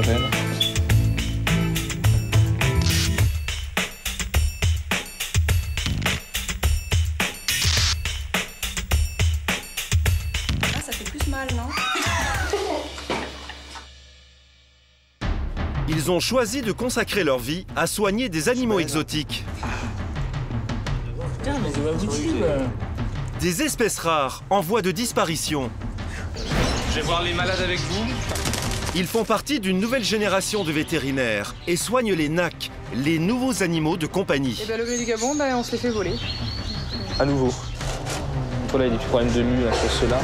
peine. Ah, ça fait plus mal, non? Ils ont choisi de consacrer leur vie à soigner des animaux exotiques. Putain, mais c'est pas possible. Des espèces rares en voie de disparition. Je vais voir les malades avec vous. Ils font partie d'une nouvelle génération de vétérinaires et soignent les NAC, les nouveaux animaux de compagnie. Et bien, le gris du Gabon, ben, on se les fait voler. À nouveau. Voilà, il y a des problèmes de mue à cause de cela.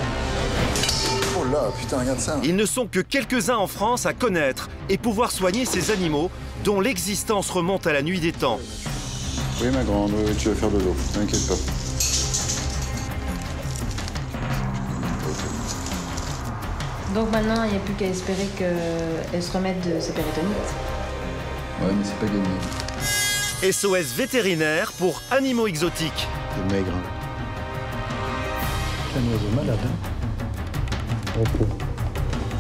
Oh là, putain, regarde ça. Ils ne sont que quelques-uns en France à connaître et pouvoir soigner ces animaux dont l'existence remonte à la nuit des temps. Oui, ma grande, tu vas faire de l'eau, t'inquiète pas. Donc maintenant, il n'y a plus qu'à espérer qu'elle se remette de ses péritonites. Ouais, mais c'est pas gagné. SOS vétérinaire pour animaux exotiques. C'est maigre. C'est un oiseau malade.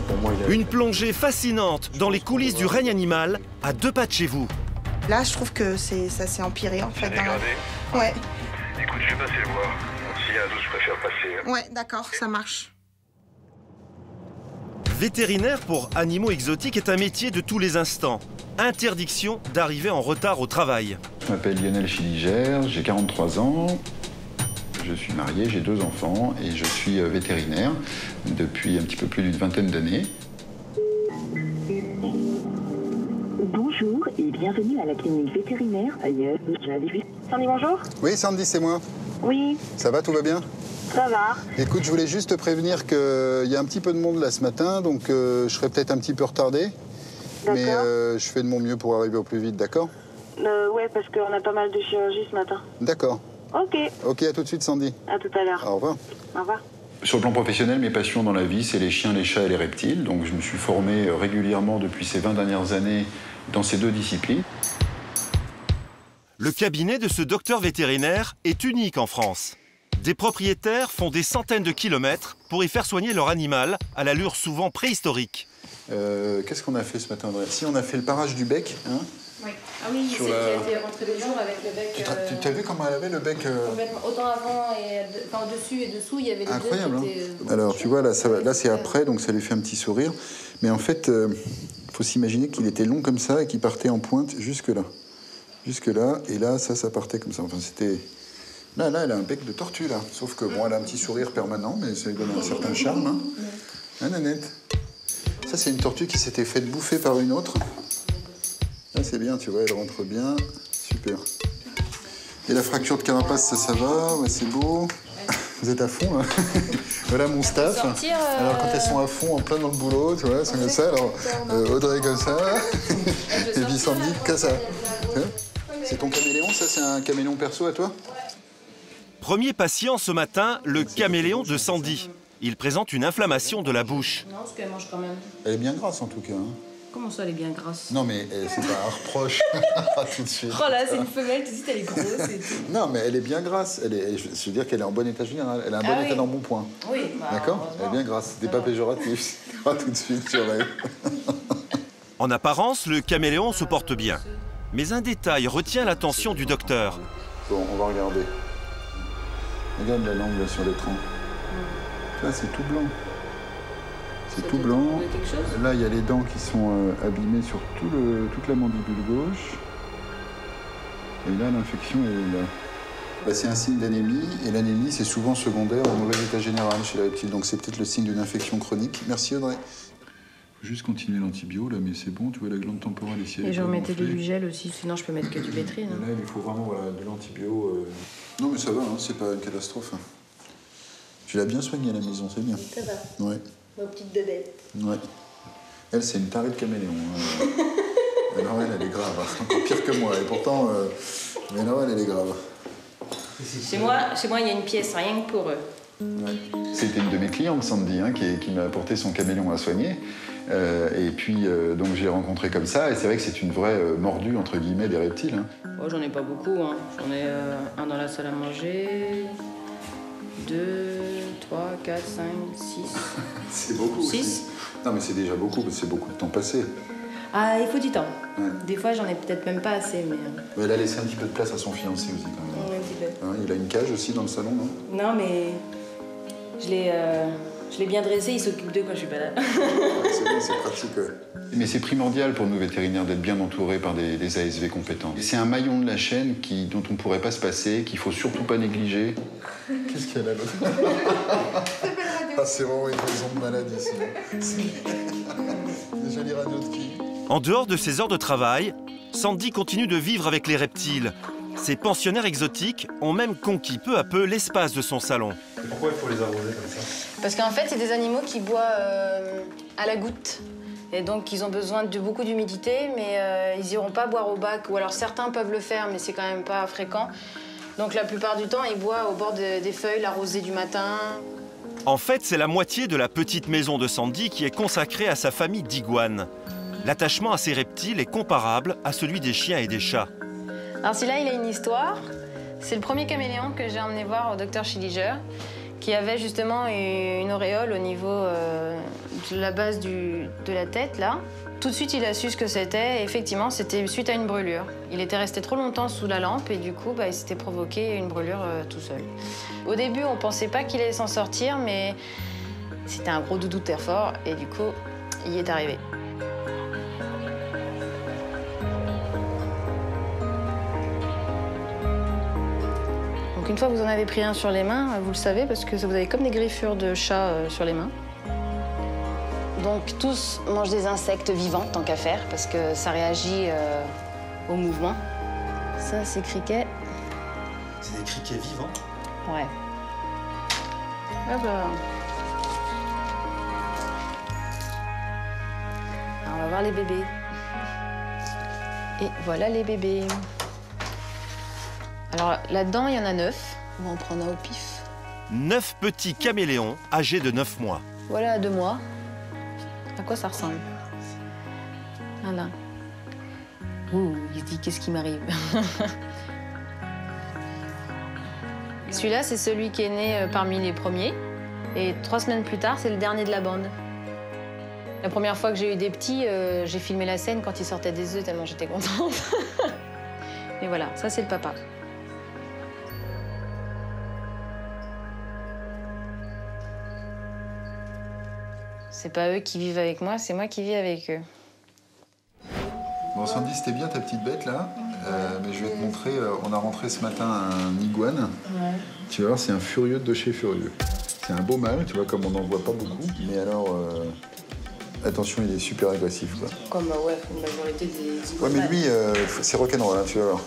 Pour moi, il a... Une plongée fascinante dans les coulisses du règne animal à 2 pas de chez vous. Là, je trouve que ça s'est empiré, en fait. C'est dégradé. Ouais. Écoute, je vais passer le voir. S'il y a un doute, je préfère passer. Ouais, d'accord, ça marche. Vétérinaire pour animaux exotiques est un métier de tous les instants. Interdiction d'arriver en retard au travail. Je m'appelle Lionel Filigère, j'ai 43 ans. Je suis marié, j'ai 2 enfants et je suis vétérinaire depuis un petit peu plus d'une vingtaine d'années. Bonjour et bienvenue à la clinique vétérinaire ailleurs. Sandy, bonjour. Oui, Sandy, c'est moi. Oui, Ça va, tout va bien? ça va. Écoute, je voulais juste te prévenir qu'il y a un petit peu de monde là ce matin, donc je serai peut-être un petit peu retardé. Mais D'accord. je fais de mon mieux pour arriver au plus vite, d'accord? Ouais, parce qu'on a pas mal de chirurgie ce matin. D'accord. Ok, Ok, à tout de suite, Sandy. à tout à l'heure. Au revoir. Au revoir. Sur le plan professionnel, mes passions dans la vie, c'est les chiens, les chats et les reptiles. Donc je me suis formé régulièrement depuis ces 20 dernières années dans ces 2 disciplines. Le cabinet de ce docteur vétérinaire est unique en France. Des propriétaires font des centaines de kilomètres pour y faire soigner leur animal à l'allure souvent préhistorique. Qu'est-ce qu'on a fait ce matin, André? Si, on a fait le parage du bec. Hein. Oui. Ah oui, Sur c'est la- qui a été rentré le jour avec le bec. Tu as vu comment elle avait le bec Complètement. Autant avant et enfin, au-dessus et dessous, il y avait les incroyable, deux hein. qui étaient. Alors, tu vois, là, là c'est après, donc ça lui fait un petit sourire. Mais en fait, faut s'imaginer qu'il était long comme ça et qu'il partait en pointe jusque-là. Jusque-là, et là, ça partait comme ça. Enfin, c'était... Là, elle a un bec de tortue, là. Sauf que, bon, elle a un petit sourire permanent, mais ça lui donne un certain charme. Hein, hein Nanette? Ça, c'est une tortue qui s'était faite bouffer par une autre. Là, c'est bien, tu vois, elle rentre bien. Super. Et la fracture de carapace, ça va, ouais, c'est beau. Vous êtes à fond, là. Voilà mon staff. Alors, quand elles sont à fond, en plein dans le boulot, tu vois, c'est comme ça. Alors, Audrey comme ça. Et puis Sandy comme ça. Tu vois? C'est ton caméléon, ça? C'est un caméléon perso à toi? Premier patient ce matin, le caméléon de Sandy. Il présente une inflammation de la bouche. Non, parce qu'elle mange quand même. Elle est bien grasse, en tout cas. Hein. Comment ça, elle est bien grasse? Non, mais c'est pas un reproche. Tout de suite. Oh là, c'est une femelle, tu dis qu'elle est grosse et tout. Non, mais elle est bien grasse. Je veux dire qu'elle est en bon état général. Elle a un bon état d'embonpoint. Oui, D'accord? Elle est bien grasse. C'était pas péjoratif. Pas tout de suite, sur elle. En apparence, le caméléon se porte bien. Mais un détail retient l'attention du docteur. Bon, on va regarder. Regarde la langue là sur l'écran. Là, c'est tout blanc. C'est tout blanc. Là, il y a les dents qui sont abîmées sur toute la mandibule gauche. Et là, l'infection est là. Bah, c'est un signe d'anémie, et l'anémie, c'est souvent secondaire au mauvais état général chez les reptiles. Donc, c'est peut-être le signe d'une infection chronique. Merci, Audrey. Faut juste continuer l'antibio, là, mais c'est bon. Tu vois, la glande temporale ici. Et je remettais du gel aussi, sinon je peux mettre que du pétri. Et là, il faut vraiment voilà, de l'antibio. Non, mais ça va, hein, c'est pas une catastrophe. Hein. Tu l'as bien soignée à la maison, c'est bien. Ça va. Ouais. Nos petites bébêtes. Ouais. Elle, c'est une tarée de caméléon. Hein. Mais Noël, elle est grave. Hein. Encore pire que moi. Et pourtant, mais Noël, elle est grave. Chez moi, il y a une pièce, rien que pour eux. Ouais. C'était une de mes clientes, Sandy, hein, qui m'a apporté son caméléon à soigner. Et puis, donc, je l'ai rencontré comme ça. Et c'est vrai que c'est une vraie mordue, entre guillemets, des reptiles. Hein. Oh, j'en ai pas beaucoup. Hein. J'en ai un dans la salle à manger, 2, 3, 4, 5, 6. C'est beaucoup. 6. Aussi. Non, mais c'est déjà beaucoup, parce que c'est beaucoup de temps passé. Ah, il faut du temps. Ouais. Des fois, j'en ai peut-être même pas assez, mais... Mais elle a laissé un petit peu de place à son fiancé aussi quand même. Un petit peu. Hein, il a une cage aussi dans le salon, non? Non, mais je l'ai bien dressé, il s'occupe d'eux quand je suis pas là. C'est pratique, ouais. Mais c'est primordial pour nous vétérinaires d'être bien entourés par des ASV compétents. Et c'est un maillon de la chaîne dont on ne pourrait pas se passer, qu'il faut surtout pas négliger. Qu'est-ce qu'il y a là, l'autre? Ah, c'est vraiment une raison de malade ici. Déjà les radios de qui? En dehors de ses heures de travail, Sandy continue de vivre avec les reptiles. Ces pensionnaires exotiques ont même conquis peu à peu l'espace de son salon. Et pourquoi il faut les arroser comme ça? Parce qu'en fait, c'est des animaux qui boivent à la goutte. Et donc, ils ont besoin de beaucoup d'humidité, mais ils n'iront pas boire au bac. Ou alors, certains peuvent le faire, mais c'est quand même pas fréquent. Donc, la plupart du temps, ils boivent au bord des feuilles, la rosée du matin. En fait, c'est la moitié de la petite maison de Sandy qui est consacrée à sa famille d'iguanes. L'attachement à ces reptiles est comparable à celui des chiens et des chats. Alors, celui-là, il a une histoire. C'est le premier caméléon que j'ai emmené voir au docteur Schilliger, qui avait justement une auréole au niveau de la base de la tête, là. Tout de suite, il a su ce que c'était. Effectivement, c'était suite à une brûlure. Il était resté trop longtemps sous la lampe et du coup, il s'était provoqué une brûlure tout seul. Au début, on pensait pas qu'il allait s'en sortir, mais c'était un gros doudou de terre fort et du coup, il y est arrivé. Donc une fois que vous en avez pris un sur les mains, vous le savez, parce que vous avez comme des griffures de chat sur les mains. Donc tous mangent des insectes vivants, tant qu'à faire, parce que ça réagit au mouvement. Ça, c'est criquet. C'est des criquets vivants? Ouais. Hop là. Alors, on va voir les bébés. Et voilà les bébés. Alors là-dedans, il y en a 9. On va en prendre un au pif. 9 petits caméléons âgés de 9 mois. Voilà, à 2 mois. À quoi ça ressemble? Voilà. Ouh, il se dit qu'est-ce qui m'arrive. Celui-là, c'est celui qui est né parmi les premiers. Et 3 semaines plus tard, c'est le dernier de la bande. La première fois que j'ai eu des petits, j'ai filmé la scène quand ils sortaient des œufs tellement j'étais contente. Mais voilà, ça c'est le papa. C'est pas eux qui vivent avec moi, c'est moi qui vis avec eux. Bon, Sandy, c'était bien ta petite bête là, mais je vais te montrer. On a rentré ce matin un iguane. Ouais. Tu vas voir, c'est un furieux de chez furieux. C'est un beau mâle, tu vois, comme on n'en voit pas beaucoup. Mais alors, attention, il est super agressif, quoi. Comme ouais, une majorité des iguanes. Ouais, mais lui, c'est rock'n'roll, hein, tu vas voir.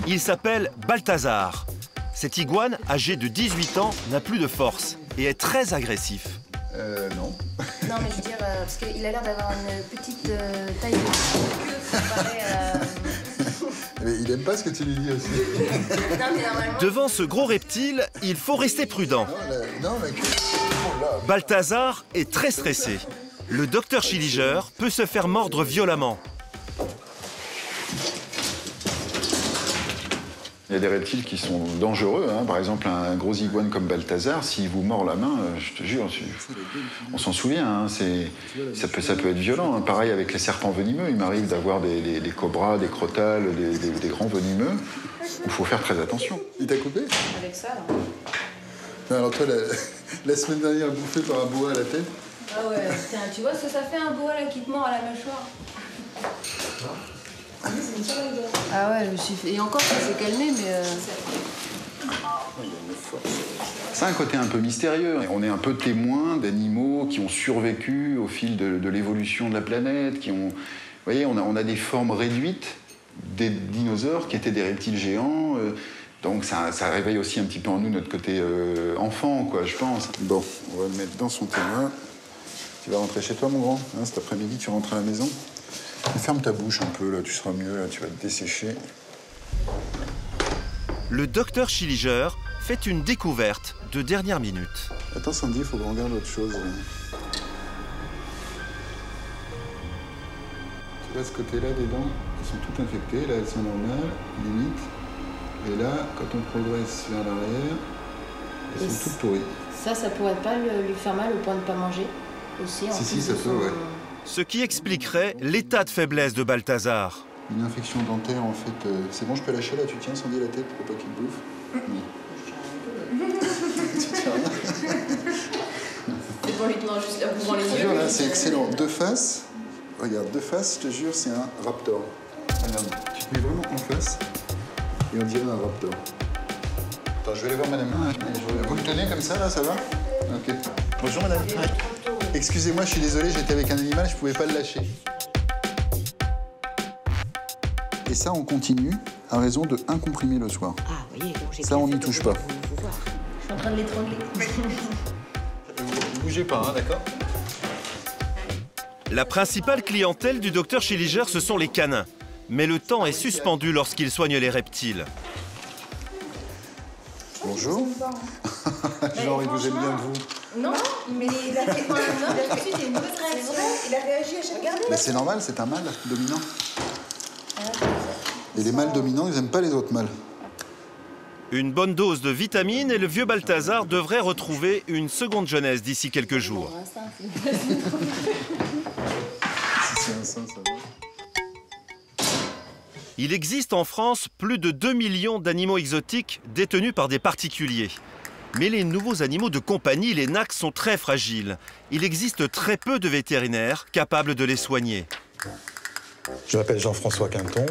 Il s'appelle Balthazar. Cet iguane, âgé de 18 ans, n'a plus de force et est très agressif. Non. Non, mais je veux dire, parce qu'il a l'air d'avoir une petite taille de queue comparée à... Mais il aime pas ce que tu lui dis aussi. Non, mais normalement... Devant ce gros reptile, il faut rester prudent. Non, mais... Balthazar est très stressé. Le docteur Schilliger peut se faire mordre violemment. Il y a des reptiles qui sont dangereux, hein. Par exemple un gros iguane comme Balthazar, s'il vous mord la main, je te jure, on s'en souvient, hein. Ça peut être violent, hein. Pareil avec les serpents venimeux, il m'arrive d'avoir des cobras, des crotales, des grands venimeux. Il faut faire très attention. Il t'a coupé? Avec ça, là. Non, alors toi, la semaine dernière, bouffé par un boa à la tête. Ah ouais, tiens, tu vois ce que ça fait un boa là qui te mord à la mâchoire? Ah ouais, je me suis fait... Et encore, ça s'est calmé, mais... C'est un côté un peu mystérieux. On est un peu témoin d'animaux qui ont survécu au fil de l'évolution de la planète, qui ont... Vous voyez, on a des formes réduites des dinosaures qui étaient des reptiles géants. Donc ça réveille aussi un petit peu en nous notre côté enfant, quoi, je pense. Bon, on va le mettre dans son terrain. Tu vas rentrer chez toi, mon grand, hein, cet après-midi, tu rentres à la maison. Ferme ta bouche un peu, là, tu seras mieux, là, tu vas te dessécher. Le docteur Schilliger fait une découverte de dernière minute. Attends, Sandy, il faut qu'on regarde autre chose. Tu vois ce côté-là des dents, elles sont toutes infectées, là elles sont normales, limite. Et là, quand on progresse vers l'arrière, elles sont toutes pourries. Ça pourrait pas lui faire mal au point de pas manger aussi. Si, ça peut, ouais. Ce qui expliquerait l'état de faiblesse de Balthazar. Une infection dentaire, en fait. C'est bon, je peux lâcher là, tu tiens sans dilater pour pas qu'il te bouffe. Oui. Tu tiens rien. C'est bon, il te juste là pour les Je te jure, là, c'est excellent. De face, regarde, de face, je te jure, c'est un raptor. Regarde, tu te mets vraiment en face et on dirait un raptor. Attends, je vais aller voir madame. Vous le tenez comme ça, là, ça va? Ok. Bonjour madame. Excusez-moi, je suis désolé, j'étais avec un animal, je pouvais pas le lâcher. Et ça, on continue à raison de 1 comprimé le soir. Ah, voyez, donc j'ai Ça, on n'y touche pas. Je suis en train de l'étrangler. Ne bougez pas, hein, d'accord? La principale clientèle du docteur Schilliger, ce sont les canins. Mais le temps est suspendu lorsqu'il soigne les reptiles. Bonjour. Genre, il vous aime bien de vous. Non, mais il a fait quoi? Tout de suite, il y a une mauvaise réaction. Il a réagi à chaque fois. Mais c'est normal, c'est un mâle dominant. Et les mâles dominants, ils n'aiment pas les autres mâles. Une bonne dose de vitamines et le vieux Balthazar devrait retrouver une seconde jeunesse d'ici quelques jours. Il existe en France plus de 2 millions d'animaux exotiques détenus par des particuliers. Mais les nouveaux animaux de compagnie, les NAC, sont très fragiles. Il existe très peu de vétérinaires capables de les soigner. Je m'appelle Jean-François Quinton,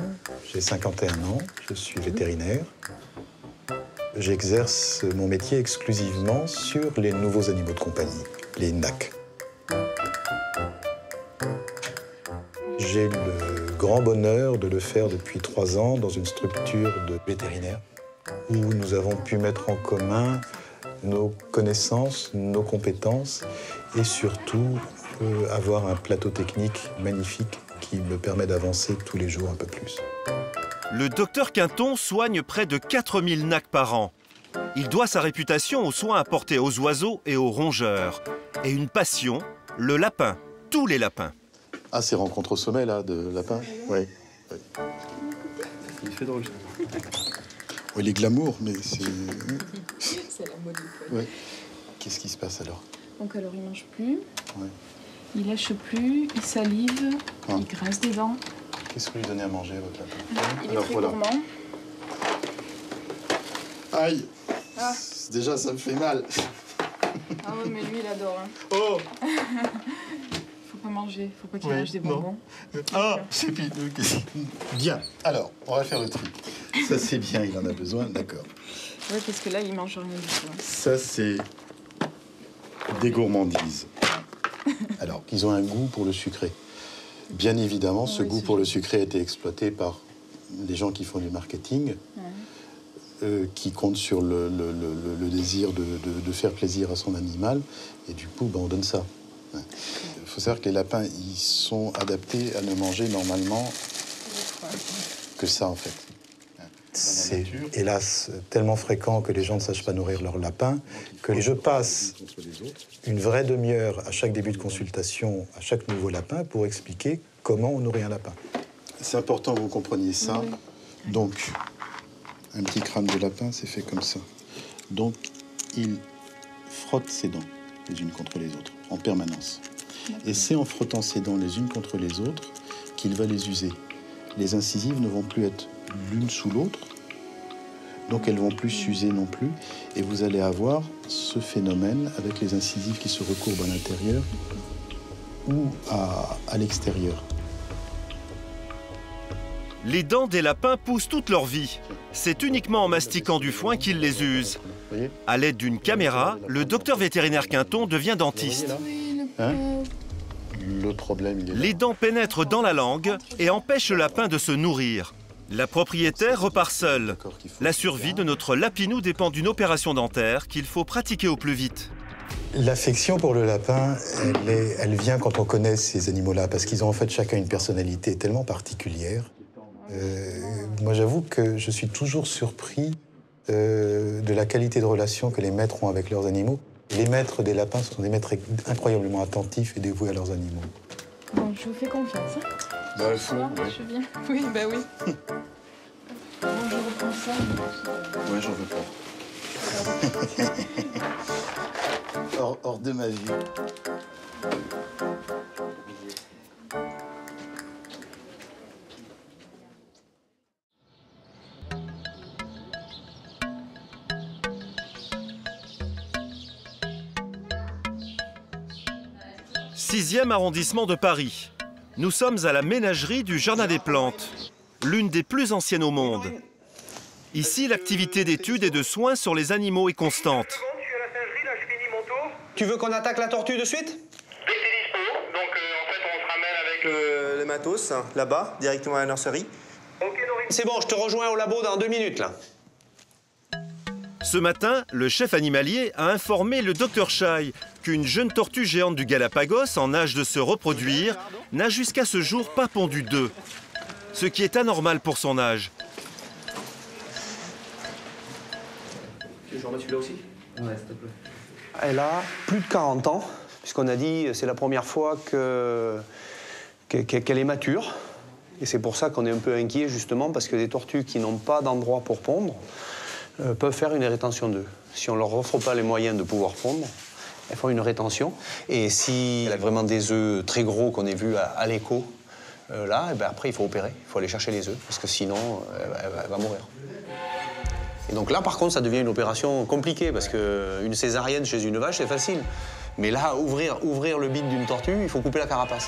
j'ai 51 ans, je suis vétérinaire. J'exerce mon métier exclusivement sur les nouveaux animaux de compagnie, les NAC. J'ai le grand bonheur de le faire depuis 3 ans dans une structure de vétérinaires où nous avons pu mettre en commun nos connaissances, nos compétences et surtout avoir un plateau technique magnifique qui me permet d'avancer tous les jours un peu plus. Le docteur Quinton soigne près de 4000 NAC par an. Il doit sa réputation aux soins apportés aux oiseaux et aux rongeurs. Et une passion, le lapin, tous les lapins. Ah, ces rencontres au sommet, là, de lapins? Oui. Il fait drôle. Oui, il est glamour, mais c'est... C'est la mode. Oui. Qu'est-ce qui se passe alors? Donc alors il mange plus, Ouais. il lâche plus, il salive, Ah. il graisse des dents. Qu'est-ce que vous lui donnez à manger, votre lapin? Il Alors, est très voilà. gourmand. Aïe! Ah. Déjà, ça me fait mal. Ah ouais, mais lui il adore. Hein. Oh! Faut pas manger, faut pas qu'il Oui, lâche des non. bonbons. Ah, c'est pire. Bien. Alors, on va faire le tri. Ça, c'est bien, il en a besoin, d'accord. Ouais, parce que là il mange rien du tout. Hein. Ça, c'est des gourmandises. Alors, ils ont un goût pour le sucré. Bien évidemment, ce Oui, goût c'est pour le juste. sucré a été exploité par les gens qui font du marketing, qui comptent sur le désir de faire plaisir à son animal. Et du coup, ben, on donne ça. Il faut savoir que les lapins, ils sont adaptés à ne manger normalement que ça, en fait. C'est hélas tellement fréquent que les gens ne sachent pas nourrir leurs lapins que je passe une vraie demi-heure à chaque début de consultation, à chaque nouveau lapin, pour expliquer comment on nourrit un lapin. C'est important que vous compreniez ça. Oui. Donc, un petit crâne de lapin, c'est fait comme ça. Donc, il frotte ses dents les unes contre les autres, en permanence. Et c'est en frottant ses dents les unes contre les autres qu'il va les user. Les incisives ne vont plus être l'une sous l'autre, donc elles vont plus s'user non plus, et vous allez avoir ce phénomène avec les incisives qui se recourbent à l'intérieur ou à l'extérieur. Les dents des lapins poussent toute leur vie. C'est uniquement en mastiquant du foin qu'ils les usent. À l'aide d'une caméra, le docteur vétérinaire Quinton devient dentiste. Hein? Le problème, il est là. Les dents pénètrent dans la langue et empêchent le lapin de se nourrir. La propriétaire repart seule. La survie de notre lapinou dépend d'une opération dentaire qu'il faut pratiquer au plus vite. L'affection pour le lapin, elle vient quand on connaît ces animaux-là, parce qu'ils ont en fait chacun une personnalité tellement particulière. Moi, j'avoue que je suis toujours surpris de la qualité de relation que les maîtres ont avec leurs animaux. Les maîtres des lapins sont des maîtres incroyablement attentifs et dévoués à leurs animaux. Bon, je vous fais confiance. Hein. Bah, il faut. Je viens. Oui, bah oui. Bon, je reprends ça. Ouais, j'en veux pas. hors de ma vie. 6e arrondissement de Paris. Nous sommes à la ménagerie du Jardin des Plantes, l'une des plus anciennes au monde. Ici, l'activité d'études et de soins sur les animaux est constante. Tu veux qu'on attaque la tortue de suite? Dès que t'es dispo, donc en fait on se ramène avec Le matos, là-bas, directement à la nurserie. C'est bon, je te rejoins au labo dans 2 minutes, là. Ce matin, le chef animalier a informé le docteur Chaille qu'une jeune tortue géante du Galapagos, en âge de se reproduire, n'a jusqu'à ce jour pas pondu d'œufs. Ce qui est anormal pour son âge. Tu veux que je remette celui-là aussi? Ouais, s'il te plaît. Elle a plus de 40 ans, puisqu'on a dit c'est la première fois qu'elle est mature. Et c'est pour ça qu'on est un peu inquiet, justement, parce que les tortues qui n'ont pas d'endroit pour pondre peuvent faire une rétention d'œufs. Si on ne leur offre pas les moyens de pouvoir pondre, elles font une rétention. Et si elle a vraiment des œufs très gros qu'on ait vus à l'écho, là, et ben après, il faut opérer. Il faut aller chercher les œufs, parce que sinon, elle va mourir. Et donc là, par contre, ça devient une opération compliquée, parce qu'une césarienne chez une vache, c'est facile. Mais là, ouvrir le bide d'une tortue, il faut couper la carapace.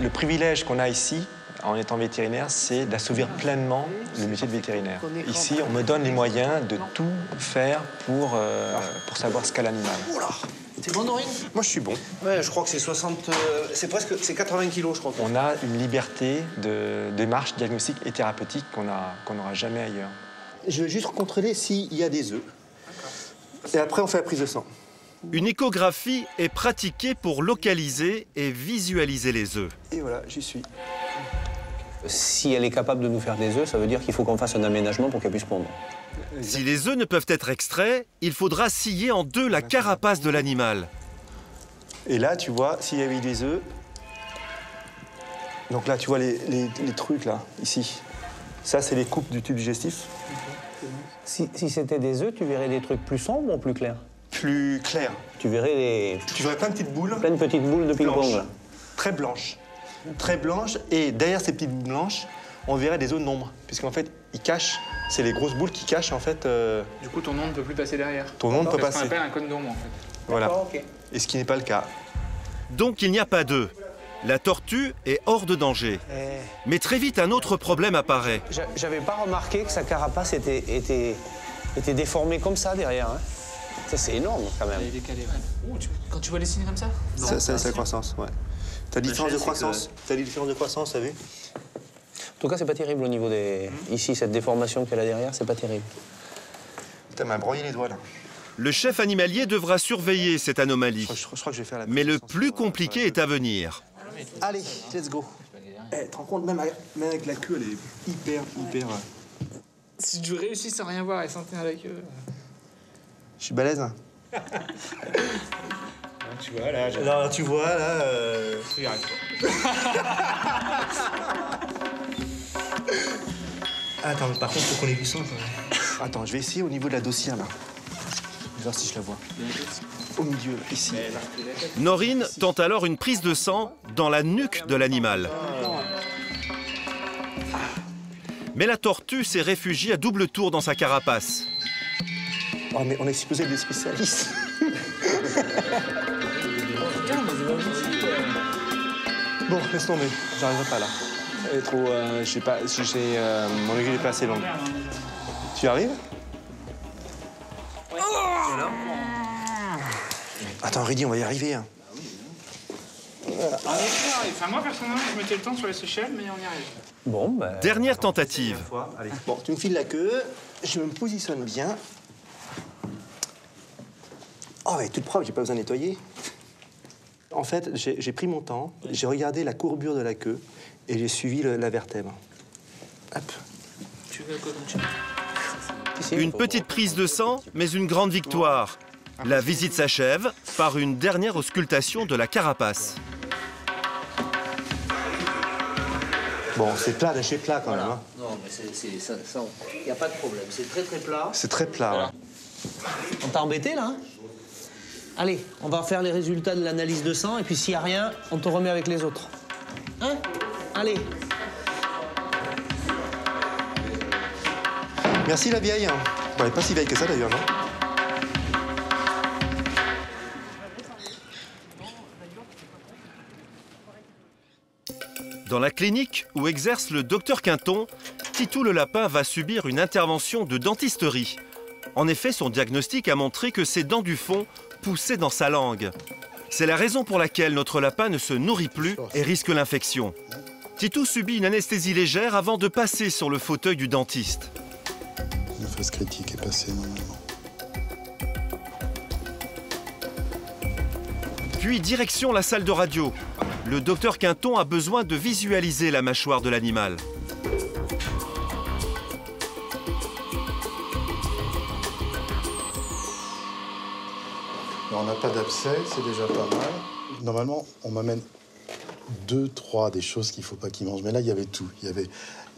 Le privilège qu'on a ici, en étant vétérinaire, c'est d'assouvir pleinement le métier de vétérinaire. Ici, on me donne les moyens de tout faire pour savoir ce qu'a l'animal. T'es bon, Norine? Moi, je suis bon. Ouais, je crois que c'est 60... c'est 80 kilos, je crois. On a une liberté de démarche diagnostique et thérapeutique qu'on n'aura jamais ailleurs. Je vais juste contrôler s'il y a des œufs. Et après, on fait la prise de sang. Une échographie est pratiquée pour localiser et visualiser les œufs. Et voilà, j'y suis. Si elle est capable de nous faire des œufs, ça veut dire qu'il faut qu'on fasse un aménagement pour qu'elle puisse pondre. Si les œufs ne peuvent être extraits, il faudra scier en deux la carapace de l'animal. Et là, tu vois, s'il y avait des œufs... Donc là, tu vois les trucs, là, ici. Ça, c'est les coupes du tube digestif. Si c'était des œufs, tu verrais des trucs plus sombres ou plus clairs? Plus clair. Tu verrais plein de petites boules. Plein de petites boules de ping-pong. Très blanches. Très blanches. Et derrière ces petites boules blanches, on verrait des zones d'ombre. Puisqu'en fait, ils cachent. C'est les grosses boules qui cachent, en fait... Du coup, ton nom ne peut plus passer derrière. Ton nom ne peut passer. passer. C'est ce qu'on appelle un code d'ombre, en fait. Voilà. Okay. Et ce qui n'est pas le cas. Donc il n'y a pas d'œufs. La tortue est hors de danger. Mais très vite, un autre problème apparaît. J'avais pas remarqué que sa carapace était déformée comme ça derrière. Hein. Ça, c'est énorme, quand même. Elle est décalée, ouais. Quand tu vois les signes comme ça? C'est la croissance, ouais. T'as différence de croissance. T'as des différences de croissance, t'as vu? En tout cas, c'est pas terrible au niveau des... Ici, cette déformation qu'elle a derrière, c'est pas terrible. Putain, m'a broyé les doigts, là. Le chef animalier devra surveiller cette anomalie. Je crois que je vais faire la... Mais le plus compliqué est à venir. Allez, let's go. Tu te rends compte, même avec la queue, elle est hyper... Si je réussis sans rien voir et sans tenir la queue... Je suis balèze, hein. Tu vois, là... Alors, tu vois, là... Attends, mais par contre, faut qu'on ait du sang. Attends, je vais essayer au niveau de la dossière, là. Je vais voir si je la vois. Au milieu, là, ici. Norine tente alors une prise de sang dans la nuque de l'animal. Mais la tortue s'est réfugiée à double tour dans sa carapace. Oh, mais on est supposé être des spécialistes. Bon, laisse tomber. J'arriverai pas là. Elle est trop... je sais pas, mon aiguille n'est pas assez longue. Tu arrives? Attends, Rudy, on va y arriver. Hein. Enfin, moi, personnellement, je mettais le temps sur les Seychelles, mais on y arrive. Bon, ben... Dernière tentative. Allez. Bon, tu me files la queue. Je me positionne bien. Oh, elle est toute propre, j'ai pas besoin de nettoyer. En fait, j'ai pris mon temps, j'ai regardé la courbure de la queue et j'ai suivi la vertèbre. Hop. Tu veux quoi comme tu... Une petite prise de sang, mais une grande victoire. La visite s'achève par une dernière auscultation de la carapace. Bon, c'est plat de chez plat quand même. Hein. Non, mais ça, il n'y a pas de problème. C'est très très plat. C'est très plat. Voilà. On t'a embêté là, hein? Allez, on va faire les résultats de l'analyse de sang et puis s'il n'y a rien, on te remet avec les autres. Hein? Allez. Merci la vieille. Bon, elle n'est pas si vieille que ça d'ailleurs, non? Dans la clinique où exerce le docteur Quinton, Titou le lapin va subir une intervention de dentisterie. En effet, son diagnostic a montré que ses dents du fond poussaient dans sa langue. C'est la raison pour laquelle notre lapin ne se nourrit plus et risque l'infection. Titou subit une anesthésie légère avant de passer sur le fauteuil du dentiste. La phase critique est passée normalement. Puis direction la salle de radio. Le docteur Quinton a besoin de visualiser la mâchoire de l'animal. On n'a pas d'abcès, c'est déjà pas mal. Normalement, on m'amène 2, 3 des choses qu'il ne faut pas qu'il mange. Mais là, il y avait tout. Il y avait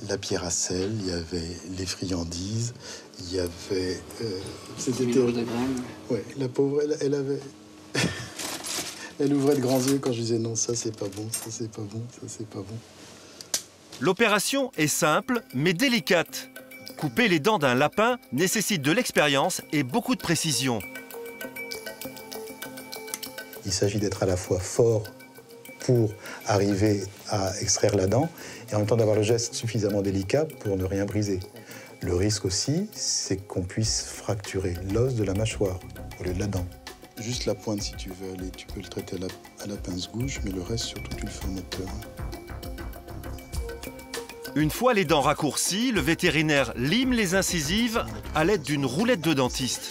la pierre à sel, il y avait les friandises, il y avait... C'était terrible. Ouais, la pauvre, elle avait... Elle ouvrait de grands yeux quand je disais non, ça c'est pas bon, ça c'est pas bon, ça c'est pas bon. L'opération est simple mais délicate. Couper les dents d'un lapin nécessite de l'expérience et beaucoup de précision. Il s'agit d'être à la fois fort pour arriver à extraire la dent et en même temps d'avoir le geste suffisamment délicat pour ne rien briser. Le risque aussi, c'est qu'on puisse fracturer l'os de la mâchoire au lieu de la dent. Juste la pointe, si tu veux aller, tu peux le traiter à la pince-gouge, mais le reste, surtout, tu le fais en moteur. Une fois les dents raccourcies, le vétérinaire lime les incisives à l'aide d'une roulette de dentiste.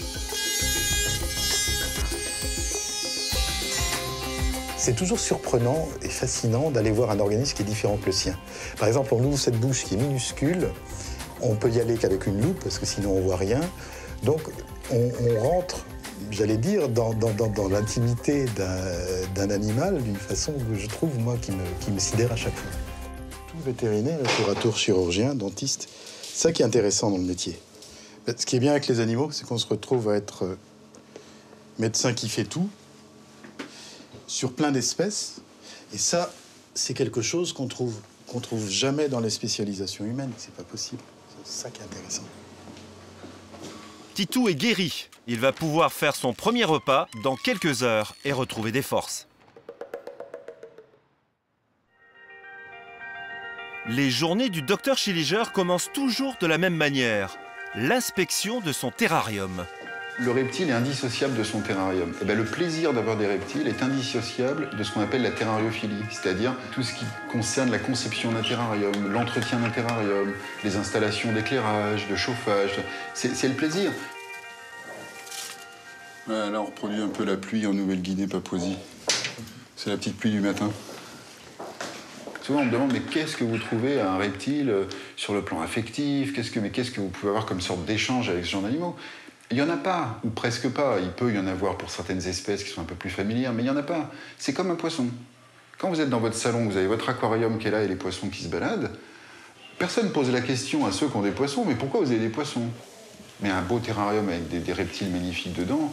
C'est toujours surprenant et fascinant d'aller voir un organisme qui est différent que le sien. Par exemple, on ouvre cette bouche qui est minuscule, on peut y aller qu'avec une loupe, parce que sinon on voit rien. Donc on rentre, j'allais dire, dans l'intimité d'un animal d'une façon que je trouve, moi, qui me sidère à chaque fois. Tout vétérinaire est tour à tour chirurgien, dentiste. C'est ça qui est intéressant dans le métier. Ce qui est bien avec les animaux, c'est qu'on se retrouve à être médecin qui fait tout, sur plein d'espèces. Et ça, c'est quelque chose qu'on trouve jamais dans les spécialisations humaines. C'est pas possible. C'est ça qui est intéressant. Titou est guéri. Il va pouvoir faire son premier repas dans quelques heures et retrouver des forces. Les journées du docteur Schilliger commencent toujours de la même manière. L'inspection de son terrarium. Le reptile est indissociable de son terrarium. Et bien, le plaisir d'avoir des reptiles est indissociable de ce qu'on appelle la terrariophilie, c'est-à-dire tout ce qui concerne la conception d'un terrarium, l'entretien d'un terrarium, les installations d'éclairage, de chauffage. C'est le plaisir. Voilà, là, on reproduit un peu la pluie en Nouvelle-Guinée, Papouasie. C'est la petite pluie du matin. Souvent, on me demande, mais qu'est-ce que vous trouvez à un reptile sur le plan affectif? Qu'est-ce que vous pouvez avoir comme sorte d'échange avec ce genre d'animaux? Il n'y en a pas, ou presque pas. Il peut y en avoir pour certaines espèces qui sont un peu plus familières, mais il n'y en a pas. C'est comme un poisson. Quand vous êtes dans votre salon, vous avez votre aquarium qui est là et les poissons qui se baladent, personne ne pose la question à ceux qui ont des poissons, mais pourquoi vous avez des poissons? Mais un beau terrarium avec des reptiles magnifiques dedans,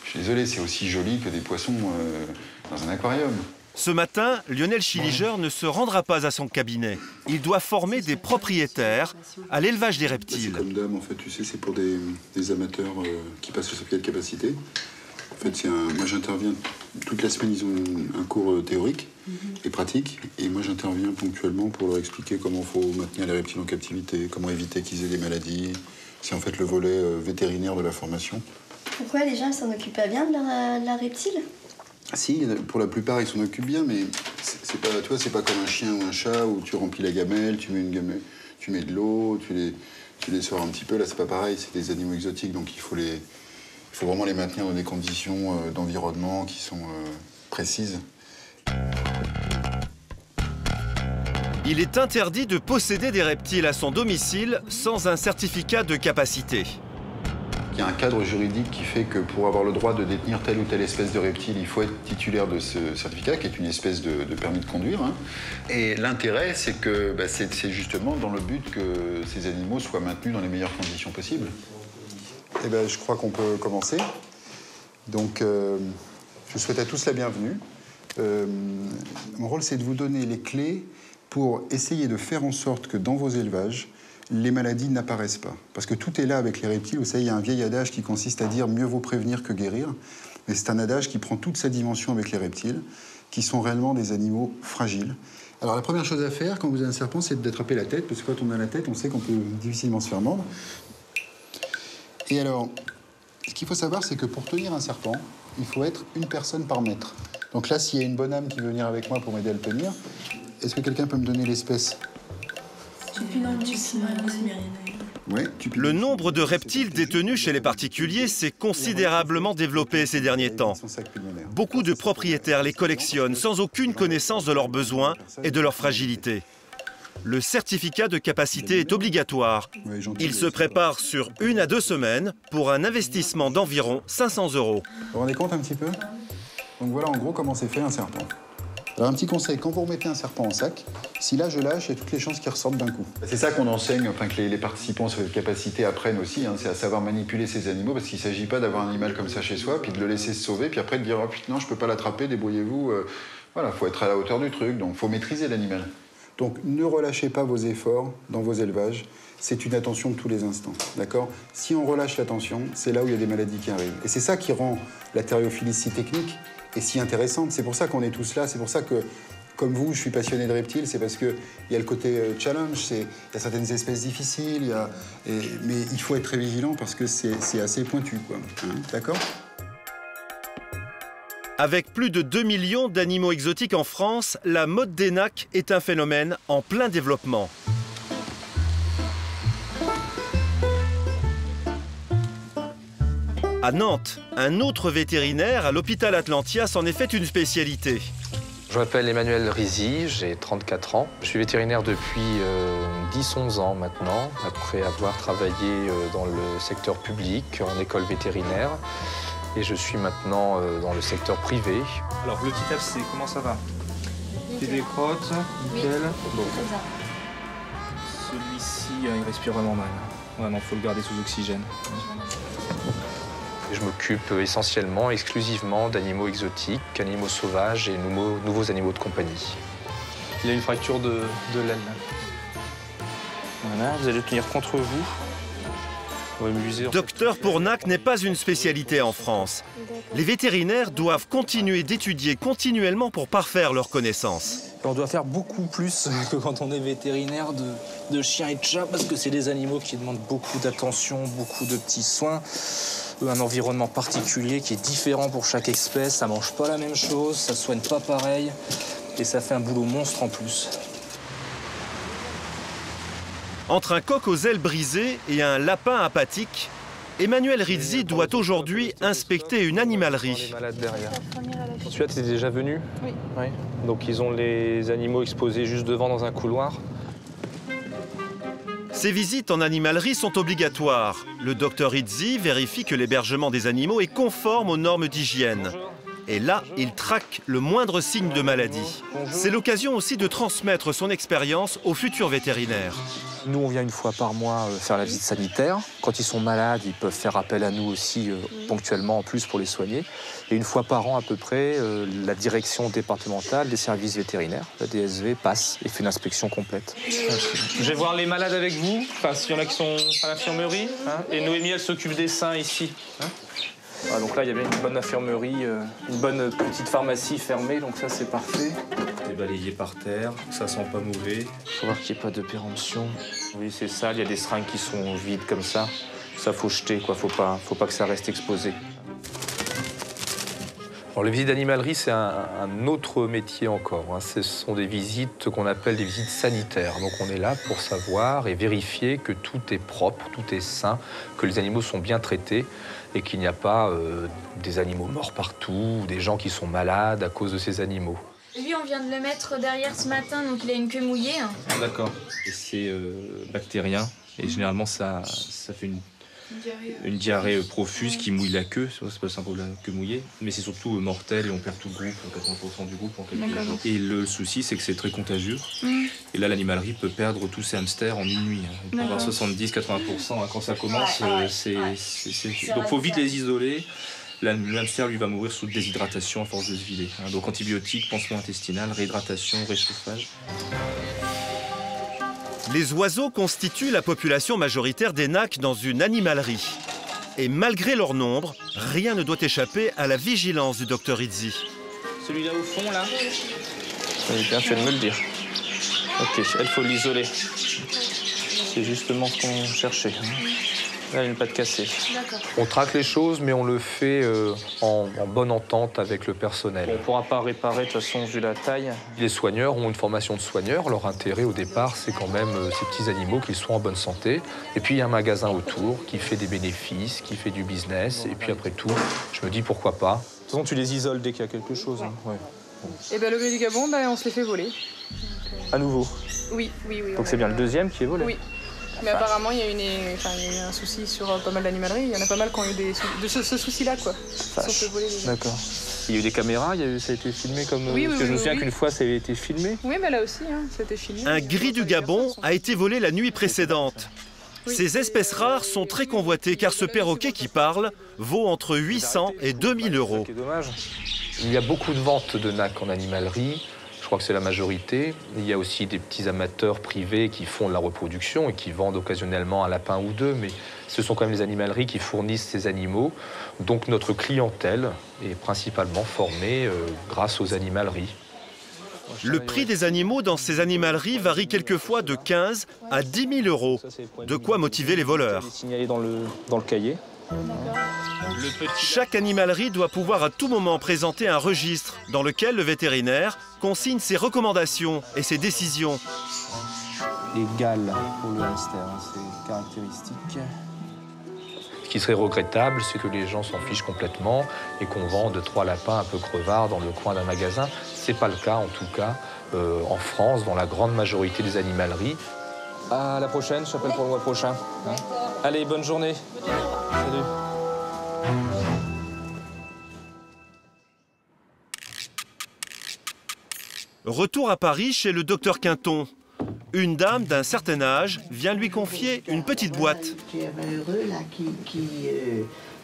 je suis désolé, c'est aussi joli que des poissons dans un aquarium. Ce matin, Lionel Schilliger ne se rendra pas à son cabinet. Il doit former des propriétaires à l'élevage des reptiles. Comme d'hab, en fait, tu sais, c'est pour des amateurs qui passent le certificat de capacité. En fait, moi, j'interviens toute la semaine, ils ont un cours théorique et pratique. Et moi, j'interviens ponctuellement pour leur expliquer comment il faut maintenir les reptiles en captivité, comment éviter qu'ils aient des maladies. C'est en fait le volet vétérinaire de la formation. Pourquoi les gens s'en occupent pas bien de la reptile? Si, pour la plupart, ils s'en occupent bien, mais c'est pas, tu vois, c'est pas comme un chien ou un chat où tu remplis la gamelle, tu mets de l'eau, tu les sors un petit peu. Là, c'est pas pareil, c'est des animaux exotiques, donc il faut vraiment les maintenir dans des conditions d'environnement qui sont précises. Il est interdit de posséder des reptiles à son domicile sans un certificat de capacité. Il y a un cadre juridique qui fait que pour avoir le droit de détenir telle ou telle espèce de reptile, il faut être titulaire de ce certificat, qui est une espèce de permis de conduire. Hein. Et l'intérêt, c'est que c'est justement dans le but que ces animaux soient maintenus dans les meilleures conditions possibles. Eh ben, je crois qu'on peut commencer. Donc, je souhaite à tous la bienvenue. Mon rôle, c'est de vous donner les clés pour essayer de faire en sorte que dans vos élevages, les maladies n'apparaissent pas. Parce que tout est là avec les reptiles. Vous savez, il y a un vieil adage qui consiste à dire « mieux vaut prévenir que guérir ». Mais c'est un adage qui prend toute sa dimension avec les reptiles, qui sont réellement des animaux fragiles Alors la première chose à faire quand vous avez un serpent, c'est d'attraper la tête, parce que quand on a la tête, on sait qu'on peut difficilement se faire mordre. Et alors, ce qu'il faut savoir, c'est que pour tenir un serpent, il faut être une personne par mètre. Donc là, s'il y a une bonne âme qui veut venir avec moi pour m'aider à le tenir, est-ce que quelqu'un peut me donner l'espèce? Le nombre de reptiles détenus chez les particuliers s'est considérablement développé ces derniers temps. Beaucoup de propriétaires les collectionnent sans aucune connaissance de leurs besoins et de leur fragilité. Le certificat de capacité est obligatoire. Il se prépare sur 1 à 2 semaines pour un investissement d'environ 500 €. Vous vous rendez compte un petit peu? Donc voilà en gros comment c'est fait un serpent. Alors un petit conseil, quand vous remettez un serpent en sac, si là je lâche, il y a toutes les chances qu'il ressorte d'un coup. C'est ça qu'on enseigne, enfin que les participants sur cette capacité apprennent aussi, hein, c'est à savoir manipuler ces animaux, parce qu'il ne s'agit pas d'avoir un animal comme ça chez soi, puis de le laisser se sauver, puis après de dire « Oh putain, non, je ne peux pas l'attraper, débrouillez-vous ». Voilà, il faut être à la hauteur du truc, donc il faut maîtriser l'animal. Donc ne relâchez pas vos efforts dans vos élevages, c'est une attention de tous les instants, d'accord? Si on relâche l'attention, c'est là où il y a des maladies qui arrivent. Et c'est ça qui rend la thériophilie si technique et si intéressante. C'est pour ça qu'on est tous là, c'est pour ça que, comme vous, je suis passionné de reptiles, c'est parce qu'il y a le côté challenge, il y a certaines espèces difficiles, mais il faut être très vigilant parce que c'est assez pointu, quoi. Hein, d'accord? Avec plus de 2 millions d'animaux exotiques en France, la mode des nacs est un phénomène en plein développement. À Nantes, un autre vétérinaire à l'hôpital Atlantia s'en est fait une spécialité. Je m'appelle Emmanuel Rizzi, j'ai 34 ans. Je suis vétérinaire depuis 10-11 ans maintenant, après avoir travaillé dans le secteur public, en école vétérinaire. Et je suis maintenant dans le secteur privé. Alors, le petit FC, comment ça va? T'es des crottes, nickel. Bon. Celui-ci, il respire vraiment mal. Vraiment, faut le garder sous oxygène. Je m'occupe essentiellement, exclusivement d'animaux exotiques, animaux sauvages et nouveaux animaux de compagnie. Il a une fracture de l'aile. Voilà, vous allez le tenir contre vous. Docteur pour nac n'est pas une spécialité en France. Les vétérinaires doivent continuer d'étudier continuellement pour parfaire leurs connaissances. On doit faire beaucoup plus que quand on est vétérinaire de chiens et de chats, parce que c'est des animaux qui demandent beaucoup d'attention, beaucoup de petits soins. Un environnement particulier qui est différent pour chaque espèce, ça mange pas la même chose, ça soigne pas pareil, et ça fait un boulot monstre en plus. Entre un coq aux ailes brisées et un lapin apathique, Emmanuel Rizzi doit aujourd'hui inspecter une animalerie. Celui-là, tu es déjà venu? Oui. Oui. Donc ils ont les animaux exposés juste devant dans un couloir. Ces visites en animalerie sont obligatoires. Le docteur Rizzi vérifie que l'hébergement des animaux est conforme aux normes d'hygiène. Et là, il traque le moindre signe de maladie. C'est l'occasion aussi de transmettre son expérience aux futurs vétérinaires. Nous, on vient une fois par mois faire la visite sanitaire. Quand ils sont malades, ils peuvent faire appel à nous aussi ponctuellement en plus pour les soigner. Et une fois par an à peu près, la direction départementale des services vétérinaires, la DSV, passe et fait une inspection complète. Je vais voir les malades avec vous, enfin s'il y en a qui sont à l'infirmerie. Hein, et Noémie, elle s'occupe des seins ici. Hein. Voilà, donc là, il y a bien une bonne infirmerie, une bonne petite pharmacie fermée, donc ça, c'est parfait. C'est balayé par terre, ça sent pas mauvais. Il faut voir qu'il n'y ait pas de péremption. Oui, c'est sale, il y a des seringues qui sont vides comme ça. Ça, faut jeter, quoi, faut pas que ça reste exposé. Alors, les visites d'animalerie, c'est un autre métier encore. Hein. Ce sont des visites qu'on appelle des visites sanitaires. Donc, on est là pour savoir et vérifier que tout est propre, tout est sain, que les animaux sont bien traités et qu'il n'y a pas des animaux morts partout, des gens qui sont malades à cause de ces animaux. Lui, on vient de le mettre derrière ce matin, donc il a une queue mouillée. D'accord. Et c'est bactérien. Et généralement, ça fait une diarrhée profuse qui mouille la queue. C'est pas simple, la queue mouillée. Mais c'est surtout mortel et on perd tout le groupe, 80% du groupe en quelques jours. Et le souci, c'est que c'est très contagieux. Et là, l'animalerie peut perdre tous ses hamsters en une nuit. Il peut avoir 70-80%. Quand ça commence, donc il faut vite les isoler. Le hamster, lui, va mourir sous déshydratation à force de se vider. Donc antibiotiques, pansement intestinal, réhydratation, réchauffage. Les oiseaux constituent la population majoritaire des nacs dans une animalerie. Et malgré leur nombre, rien ne doit échapper à la vigilance du docteur Rizzi. Celui-là au fond, là? Ça va bien fait de me le dire. Ok, il faut l'isoler. C'est justement ce qu'on cherchait. Là, une patte cassée. On traque les choses, mais on le fait en bonne entente avec le personnel. On ne pourra pas réparer, de toute façon, vu la taille. Les soigneurs ont une formation de soigneurs. Leur intérêt, au départ, c'est quand même ces petits animaux qu'ils soient en bonne santé. Et puis, il y a un magasin autour qui fait des bénéfices, qui fait du business. Et puis, après tout, je me dis pourquoi pas. De toute façon, tu les isoles dès qu'il y a quelque chose. Hein. Ouais. Et ben le gris du Gabon, on se les fait voler. À nouveau. Oui. Donc c'est bien le deuxième qui est volé. Oui. Mais apparemment, il y a eu un souci sur pas mal d'animaleries. Il y en a pas mal qui ont eu ce souci-là, quoi. Ils se sont fait voler. D'accord. Il y a eu des caméras, ça a été filmé comme... Oui, parce que je me souviens qu'une fois, ça avait été filmé. Oui, mais là aussi, ça a été filmé. Un gris du Gabon a été volé la nuit précédente. Ces espèces rares sont très convoitées car ce perroquet qui parle vaut entre 800 et 2000 euros. C'est dommage. Il y a beaucoup de ventes de NAC en animalerie. Je crois que c'est la majorité. Il y a aussi des petits amateurs privés qui font de la reproduction et qui vendent occasionnellement un lapin ou deux, mais ce sont quand même les animaleries qui fournissent ces animaux. Donc notre clientèle est principalement formée grâce aux animaleries. Le prix des animaux dans ces animaleries varie quelquefois de 15 à 10 000 euros. De quoi motiver les voleurs. Signalé dans le cahier. Chaque animalerie doit pouvoir à tout moment présenter un registre dans lequel le vétérinaire consigne ses recommandations et ses décisions. Égal pour le hamster, c'est caractéristique. Ce qui serait regrettable, c'est que les gens s'en fichent complètement et qu'on vende 3 lapins un peu crevards dans le coin d'un magasin. C'est pas le cas, en tout cas, en France, dans la grande majorité des animaleries. À la prochaine, je t'appelle pour le mois prochain. Hein. Allez, bonne journée. Salut. Retour à Paris chez le docteur Quinton. Une dame d'un certain âge vient lui confier une petite boîte. heureux là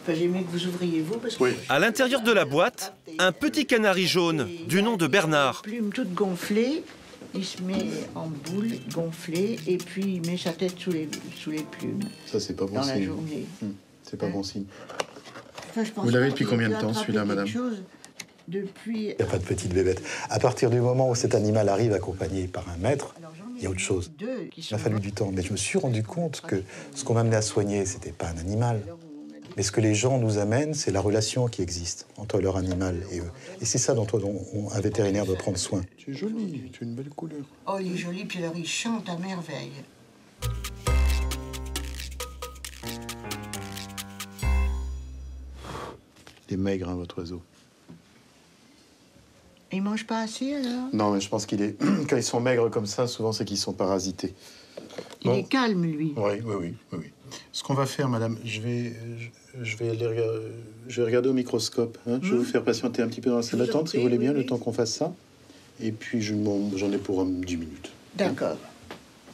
j'aimais que vous ouvriez vous parce que... Oui. À l'intérieur de la boîte, un petit canari jaune du nom de Bernard. Plume toute gonflée, il se met en boule gonflée et puis il met sa tête sous les plumes. Ça c'est pas bon dans signe. La journée. C'est pas bon signe. Enfin, vous l'avez depuis combien de temps celui-là, madame? Depuis... Il n'y a pas de petite bébête. À partir du moment où cet animal arrive accompagné par un maître, il y a autre chose. Il a fallu du temps. Mais je me suis rendu compte que ce qu'on m'amenait à soigner, c'était pas un animal. Mais ce que les gens nous amènent, c'est la relation qui existe entre leur animal et eux. Et c'est ça dont un vétérinaire doit prendre soin. Tu es joli, tu as une belle couleur. Oh, il est joli, puis alors il chante à merveille. Il est maigre, hein, votre oiseau. Il mange pas assez, alors? Non, mais je pense qu'il est... Quand ils sont maigres comme ça, souvent, c'est qu'ils sont parasités. Il est calme, lui. Oui. Ce qu'on va faire, madame, je vais regarder au microscope. Hein. Je vais vous faire patienter un petit peu dans la salle d'attente, si vous voulez bien, le temps qu'on fasse ça. Et puis, j'en ai pour 10 minutes. D'accord.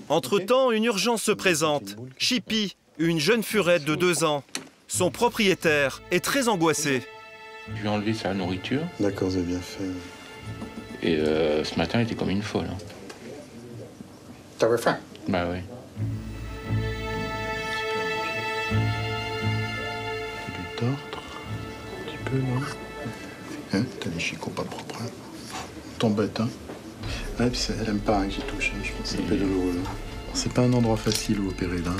Entre-temps, une urgence se présente. Chippy, une jeune furette de 2 ans. Son propriétaire est très angoissé. Je lui ai enlevé sa nourriture. D'accord, vous avez bien fait. Et ce matin, elle était comme une folle. Hein. T'avais faim? Bah oui. Du tordre, un petit peu, non? Hein? T'as des chicots pas propres, hein? T'embête, hein? Ah, puis elle aime pas hein, que j'y touche, hein. Je pense que c'est un peu douloureux. Hein. C'est pas un endroit facile où opérer là.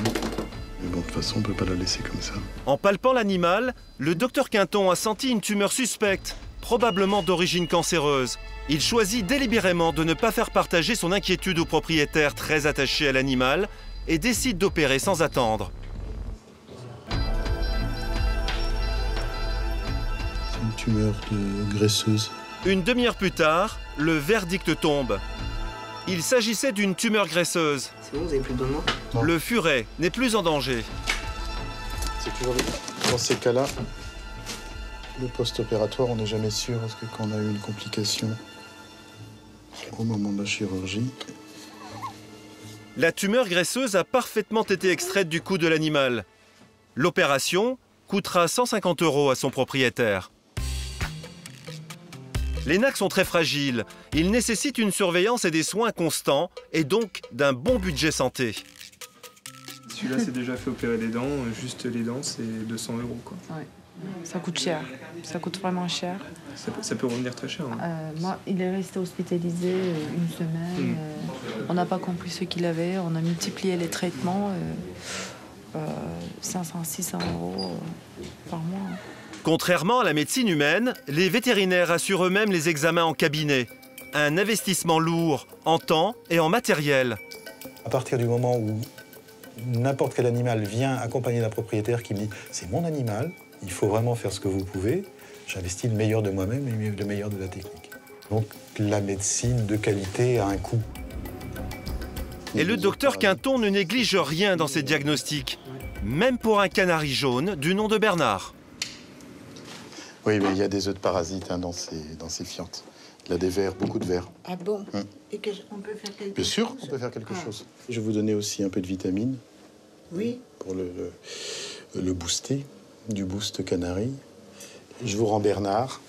Mais bon, de toute façon, on peut pas la laisser comme ça. En palpant l'animal, le docteur Quinton a senti une tumeur suspecte, probablement d'origine cancéreuse. Il choisit délibérément de ne pas faire partager son inquiétude au propriétaire très attaché à l'animal et décide d'opérer sans attendre. C'est une tumeur graisseuse. Une demi-heure plus tard, le verdict tombe. Il s'agissait d'une tumeur graisseuse. C'est bon, vous avez plus besoin de moi? Le furet n'est plus en danger. C'est toujours dans ces cas-là, le post-opératoire, on n'est jamais sûr parce que quand on a eu une complication au moment de la chirurgie. La tumeur graisseuse a parfaitement été extraite du cou de l'animal. L'opération coûtera 150 € à son propriétaire. Les NAC sont très fragiles. Ils nécessitent une surveillance et des soins constants et donc d'un bon budget santé. Celui-là, c'est déjà fait opérer les dents. Juste les dents, c'est 200 €, quoi. Ouais. Ça coûte cher. Ça coûte vraiment cher. Ça peut revenir très cher. Hein. Moi, il est resté hospitalisé une semaine. On n'a pas compris ce qu'il avait, on a multiplié les traitements, 500, 600 € par mois. Contrairement à la médecine humaine, les vétérinaires assurent eux-mêmes les examens en cabinet. Un investissement lourd en temps et en matériel. À partir du moment où n'importe quel animal vient accompagner d'un propriétaire qui me dit « c'est mon animal, il faut vraiment faire ce que vous pouvez », j'investis le meilleur de moi-même et le meilleur de la technique. Donc la médecine de qualité a un coût. Et le docteur Quinton ne néglige rien dans ses diagnostics, même pour un canari jaune du nom de Bernard. Oui, mais il y a des œufs de parasites dans ces fientes. Il a des vers, beaucoup de vers. Ah bon? Et on peut faire quelque chose? Bien sûr, on peut faire quelque chose. Je vais vous donner aussi un peu de vitamine. Oui. Pour le booster, du boost canari. Je vous rends Bernard.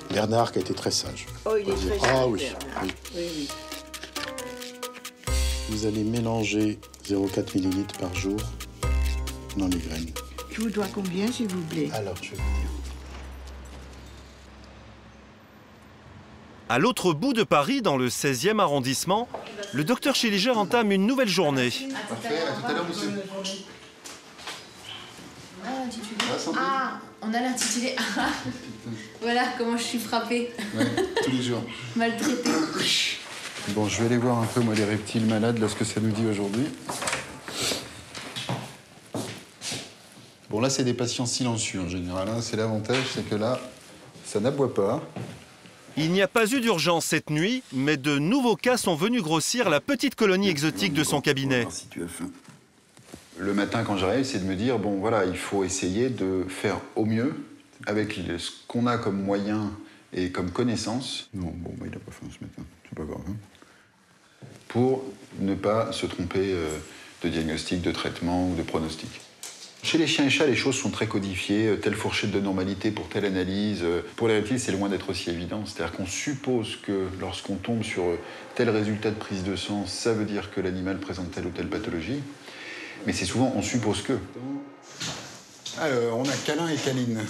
Bernard qui a été très sage. Oh, il est très sage. Ah oui. Oui, oui. Vous allez mélanger 0,4 ml par jour dans les graines. Je vous dois combien, s'il vous plaît? Alors, je vais vous dire. À l'autre bout de Paris, dans le 16e arrondissement, le docteur Schilliger entame une nouvelle journée. Parfait, à tout à l'heure, monsieur. Ah, on a l'intitulé. Voilà comment je suis frappée. Ouais, tous les jours. Maltraitée. Bon, je vais aller voir un peu, moi, les reptiles malades, là, ce que ça nous dit aujourd'hui. Bon, là, c'est des patients silencieux, en général. Hein. C'est l'avantage, c'est que là, ça n'aboie pas. Il n'y a pas eu d'urgence cette nuit, mais de nouveaux cas sont venus grossir la petite colonie exotique de son cabinet. Si tu as faim. Le matin, quand j'arrive, c'est de me dire, bon, voilà, il faut essayer de faire au mieux avec ce qu'on a comme moyen et comme connaissance. Non, bon, bah, il n'a pas faim ce matin, c'est pas grave. Hein. Pour ne pas se tromper de diagnostic, de traitement ou de pronostic. Chez les chiens et chats, les choses sont très codifiées, telle fourchette de normalité pour telle analyse. Pour les reptiles, c'est loin d'être aussi évident. C'est-à-dire qu'on suppose que lorsqu'on tombe sur tel résultat de prise de sang, ça veut dire que l'animal présente telle ou telle pathologie. Mais c'est souvent, on suppose que. Alors, on a Câlin et Câline.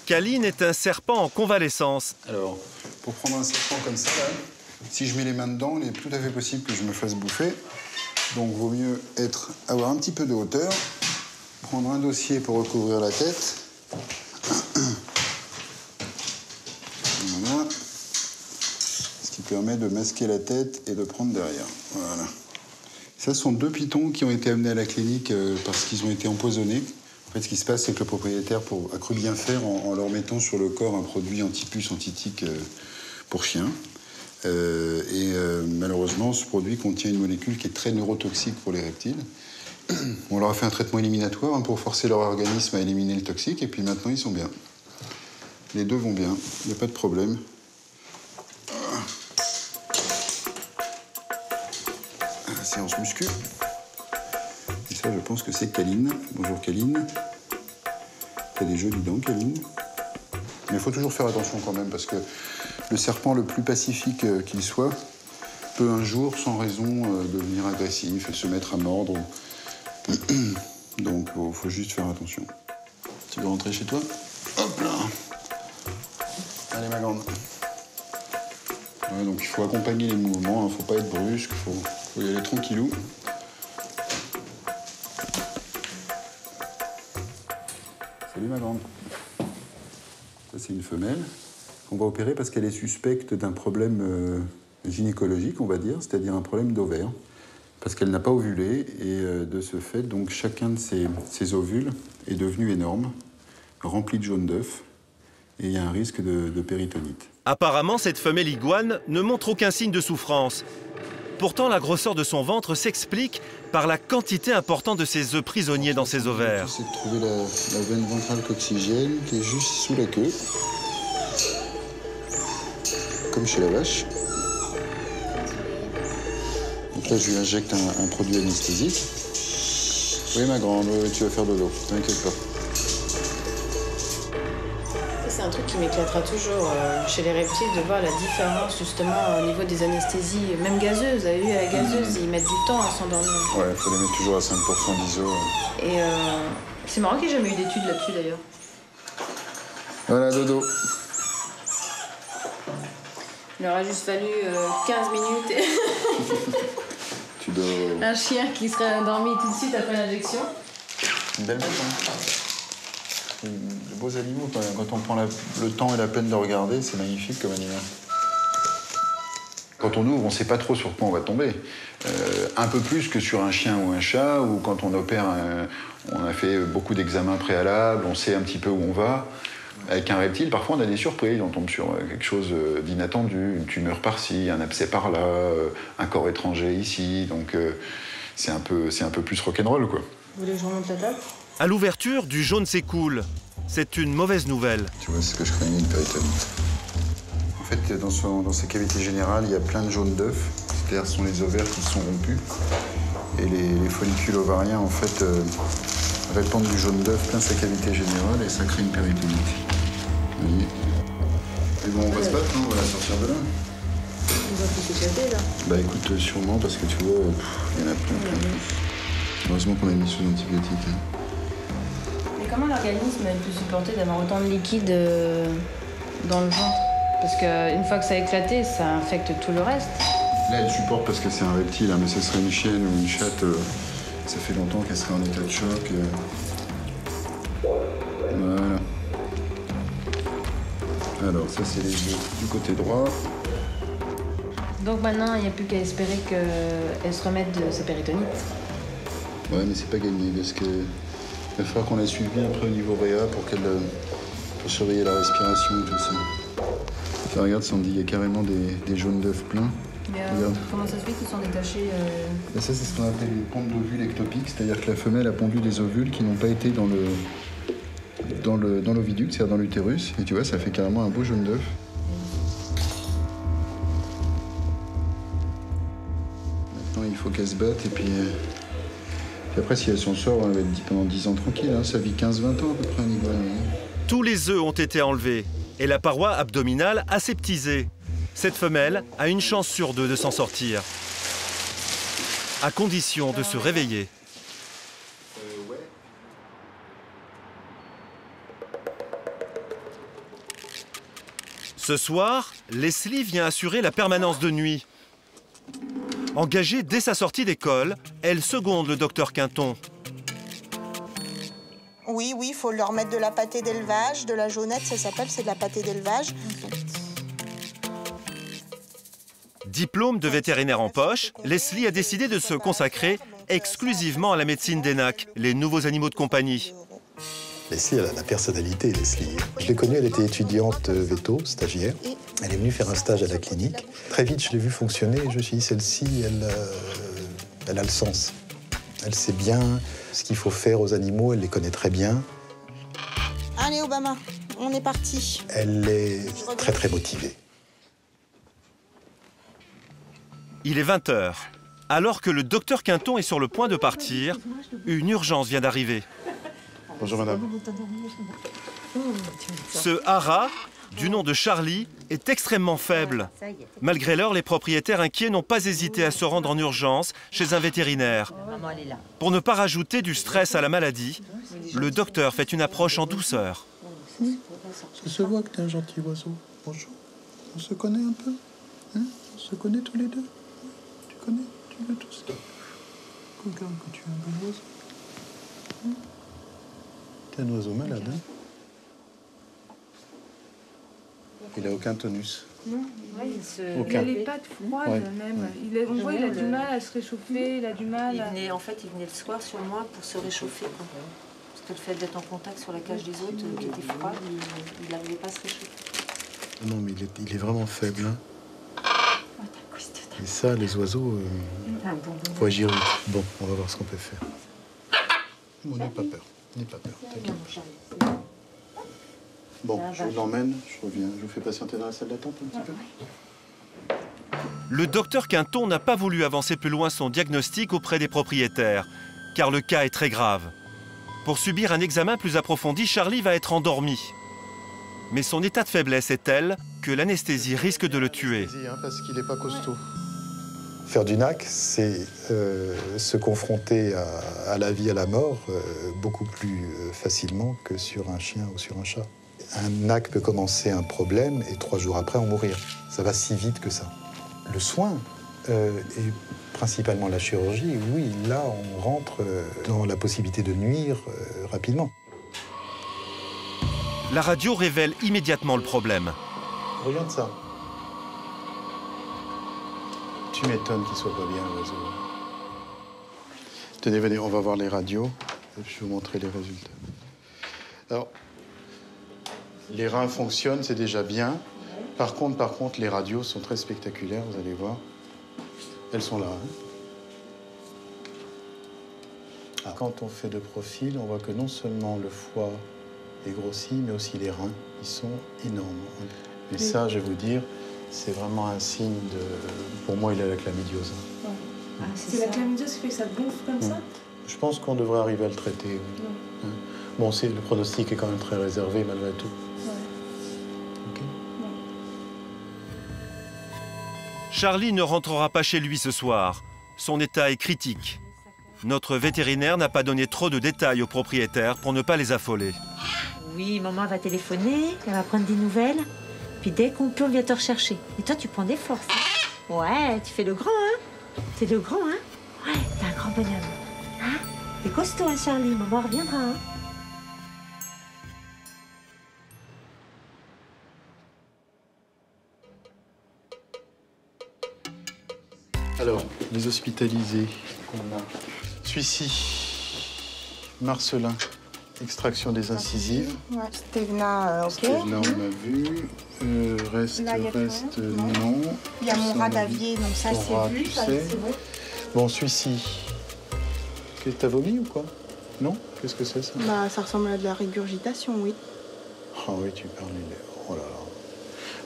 Câline est un serpent en convalescence. Alors, pour prendre un serpent comme ça, là, si je mets les mains dedans, il est tout à fait possible que je me fasse bouffer. Donc, vaut mieux avoir un petit peu de hauteur. Prendre un dossier pour recouvrir la tête. Voilà. Ce qui permet de masquer la tête et de prendre derrière. Voilà. Ça sont 2 pitons qui ont été amenés à la clinique parce qu'ils ont été empoisonnés. En fait, ce qui se passe, c'est que le propriétaire a cru bien faire en leur mettant sur le corps un produit anti-puce, anti-tique pour chiens. Malheureusement, ce produit contient une molécule qui est très neurotoxique pour les reptiles. On leur a fait un traitement éliminatoire pour forcer leur organisme à éliminer le toxique, et puis maintenant, ils sont bien. Les 2 vont bien, il n'y a pas de problème. La séance muscu. Et ça, je pense que c'est Câline. Bonjour Câline. T'as des jolies dents, Câline. Mais il faut toujours faire attention quand même, parce que le serpent le plus pacifique qu'il soit peut un jour, sans raison, devenir agressif et se mettre à mordre. Donc, il faut juste faire attention. Tu veux rentrer chez toi? Hop là! Allez, ma grande. Ouais, donc, il faut accompagner les mouvements, il ne faut pas être brusque, il faut y aller tranquillou. Salut, ma grande. Ça, c'est une femelle qu'on va opérer parce qu'elle est suspecte d'un problème gynécologique, on va dire, c'est-à-dire un problème d'ovaire. Parce qu'elle n'a pas ovulé, et de ce fait, donc, chacun de ces ovules est devenu énorme, rempli de jaune d'œuf, et il y a un risque de péritonite. Apparemment, cette femelle iguane ne montre aucun signe de souffrance. Pourtant, la grosseur de son ventre s'explique par la quantité importante de ses œufs prisonniers dans ses ovaires. C'est de trouver la veine ventrale coccygène qui est juste sous la queue, comme chez la vache. Donc là, je lui injecte un produit anesthésique. Oui, ma grande, tu vas faire dodo, t'inquiète pas. C'est un truc qui m'éclatera toujours chez les reptiles, de voir la différence justement au niveau des anesthésies, même gazeuses. Vous avez vu, à la gazeuse, ils mettent du temps à s'endormir. Ouais, il faut les mettre toujours à 5% d'ISO. Et c'est marrant qu'il n'y ait jamais eu d'études là-dessus d'ailleurs. Voilà, dodo. Il aura juste fallu 15 minutes et Tu dois... un chien qui serait endormi tout de suite après l'injection. Une belle bête, hein. De beaux animaux, quand on prend le temps et la peine de regarder, c'est magnifique comme animal. Quand on ouvre, on ne sait pas trop sur quoi on va tomber. Un peu plus que sur un chien ou un chat, ou quand on opère, on a fait beaucoup d'examens préalables, on sait un petit peu où on va. Avec un reptile, parfois on a des surprises, on tombe sur quelque chose d'inattendu, une tumeur par-ci, un abcès par-là, un corps étranger ici, donc c'est un peu plus rock'n'roll, quoi. Vous voulez que je remonte la table? À l'ouverture, du jaune s'écoule. C'est une mauvaise nouvelle. Tu vois, c'est ce que je craignais, une péritonite. En fait, dans sa cavité générale, il y a plein de jaunes d'œufs. C'est-à-dire, ce sont les ovaires qui sont rompus. Et les follicules ovariens, en fait, répandent du jaune d'œuf plein sa cavité générale et ça crée une péritonite. Vous voyez? Et bon, on va se battre, hein, on va la sortir de là. Ils ont tous éclaté, là. Bah écoute, sûrement, parce que tu vois, il y en a plein. Heureusement qu'on a mis sous antibiotiques. Hein. Mais comment l'organisme peut supporter d'avoir autant de liquide dans le ventre? Parce qu'une fois que ça a éclaté, ça infecte tout le reste. Là, elle supporte parce que c'est un reptile, hein, mais ce serait une chienne ou une chatte, ça fait longtemps qu'elle serait en état de choc. Voilà. Alors, ça, c'est les yeux du côté droit. Donc maintenant, il n'y a plus qu'à espérer qu'elle se remette de sa péritonites. Ouais, mais c'est pas gagné, parce que il va falloir qu'on la suive bien après au niveau réa pour surveiller la respiration et tout ça. Enfin, regarde, Sandy, il y a carrément des jaunes d'œufs pleins. Mais comment ça se fait qu'ils sont détachés Et ça, c'est ce qu'on appelle une ponte d'ovules ectopique, c'est-à-dire que la femelle a pondu des ovules qui n'ont pas été dans l'oviduc, c'est-à-dire dans l'utérus. Et tu vois, ça fait carrément un beau jaune d'œuf. Maintenant, il faut qu'elle se batte et puis après, si elle s'en sort, elle va être pendant 10 ans tranquille. Hein. Ça vit 15-20 ans à peu près, niveau. Tous les œufs ont été enlevés et la paroi abdominale aseptisée. Cette femelle a une chance sur 2 de s'en sortir, à condition de se réveiller. Ce soir, Leslie vient assurer la permanence de nuit. Engagée dès sa sortie d'école, elle seconde le docteur Quinton. Oui, il faut leur mettre de la pâtée d'élevage, de la jaunette, ça s'appelle, c'est de la pâtée d'élevage. Diplôme de vétérinaire en poche, Leslie a décidé de se consacrer exclusivement à la médecine des NAC, les nouveaux animaux de compagnie. Leslie, elle a la personnalité, Leslie. Je l'ai connue, elle était étudiante véto, stagiaire. Elle est venue faire un stage à la clinique. Très vite, je l'ai vue fonctionner et je me suis dit, celle-ci, elle a le sens. Elle sait bien ce qu'il faut faire aux animaux, elle les connaît très bien. Allez, Obama, on est parti. Elle est très, très motivée. Il est 20 h. Alors que le docteur Quinton est sur le point de partir, une urgence vient d'arriver. Bonjour, madame. Ce hara, du nom de Charlie, est extrêmement faible. Malgré l'heure, les propriétaires inquiets n'ont pas hésité à se rendre en urgence chez un vétérinaire. Pour ne pas rajouter du stress à la maladie, le docteur fait une approche en douceur. Ça se voit que t'es un gentil oiseau. Bonjour. On se connaît un peu, hein? On se connaît tous les deux. Tu connais? Tu veux tous? Regarde que tu es un bon oiseau. Hein? T'es un oiseau malade, hein? Il a aucun tonus. Non, Aucun. il a les pattes froides même. On voit qu'il a du mal à se réchauffer, il a du mal à... En fait, il venait le soir sur moi pour se réchauffer, quoi. Parce que le fait d'être en contact sur la cage des autres, qui était froide, il n'arrivait pas à se réchauffer. Non, mais il est vraiment faible, hein? Et ça, les oiseaux, faut agir vite. Bon, on va voir ce qu'on peut faire. Bon, n'aie pas peur. N'aie pas peur, t'inquiète pas. Bon, je vous l'emmène, je reviens. Je vous fais patienter dans la salle d'attente un petit peu. Le docteur Quinton n'a pas voulu avancer plus loin son diagnostic auprès des propriétaires, car le cas est très grave. Pour subir un examen plus approfondi, Charlie va être endormi. Mais son état de faiblesse est tel que l'anesthésie risque de le tuer. Parce qu'il n'est pas costaud. Faire du NAC, c'est se confronter à la vie, à la mort, beaucoup plus facilement que sur un chien ou sur un chat. Un NAC peut commencer un problème et 3 jours après en mourir. Ça va si vite que ça. Le soin, et principalement la chirurgie, oui, là on rentre dans la possibilité de nuire rapidement. La radio révèle immédiatement le problème. Regarde ça. Tu m'étonnes qu'il soit pas bien, l'oiseau. Tenez, venez, on va voir les radios. Et puis je vais vous montrer les résultats. Alors, les reins fonctionnent, c'est déjà bien. Par contre, les radios sont très spectaculaires, vous allez voir. Elles sont là. Hein. Quand on fait de profil, on voit que non seulement le foie est grossi, mais aussi les reins, ils sont énormes. Et ça, je vais vous dire, c'est vraiment un signe de... Pour moi, il a la chlamydiose. Ouais. Ah, c'est la chlamydiose qui fait que ça gonfle comme ça? Je pense qu'on devrait arriver à le traiter. Oui. Hein. Bon, le pronostic est quand même très réservé, malgré tout. Charlie ne rentrera pas chez lui ce soir. Son état est critique. Notre vétérinaire n'a pas donné trop de détails aux propriétaires pour ne pas les affoler. Oui, maman va téléphoner, elle va prendre des nouvelles. Puis dès qu'on peut, on vient te rechercher. Et toi, tu prends des forces. Hein? Ouais, tu fais le grand, hein? T'es le grand, hein? Ouais, t'es un grand bonhomme. Hein? T'es costaud, hein, Charlie? Maman reviendra, hein? Alors, les hospitalisés qu'on a. Celui-ci, Marcelin, extraction des incisives. Ouais, Stevna, ok. Stevna, on a vu. Reste, Là, non. Il y a mon rat d'avier, donc ça c'est vu, ça c'est bon. Bon, celui-ci, t'as vomi ou quoi? Non? Qu'est-ce que c'est ça? Bah, ça ressemble à de la régurgitation, oui. Ah oui, tu parles. Oh là là.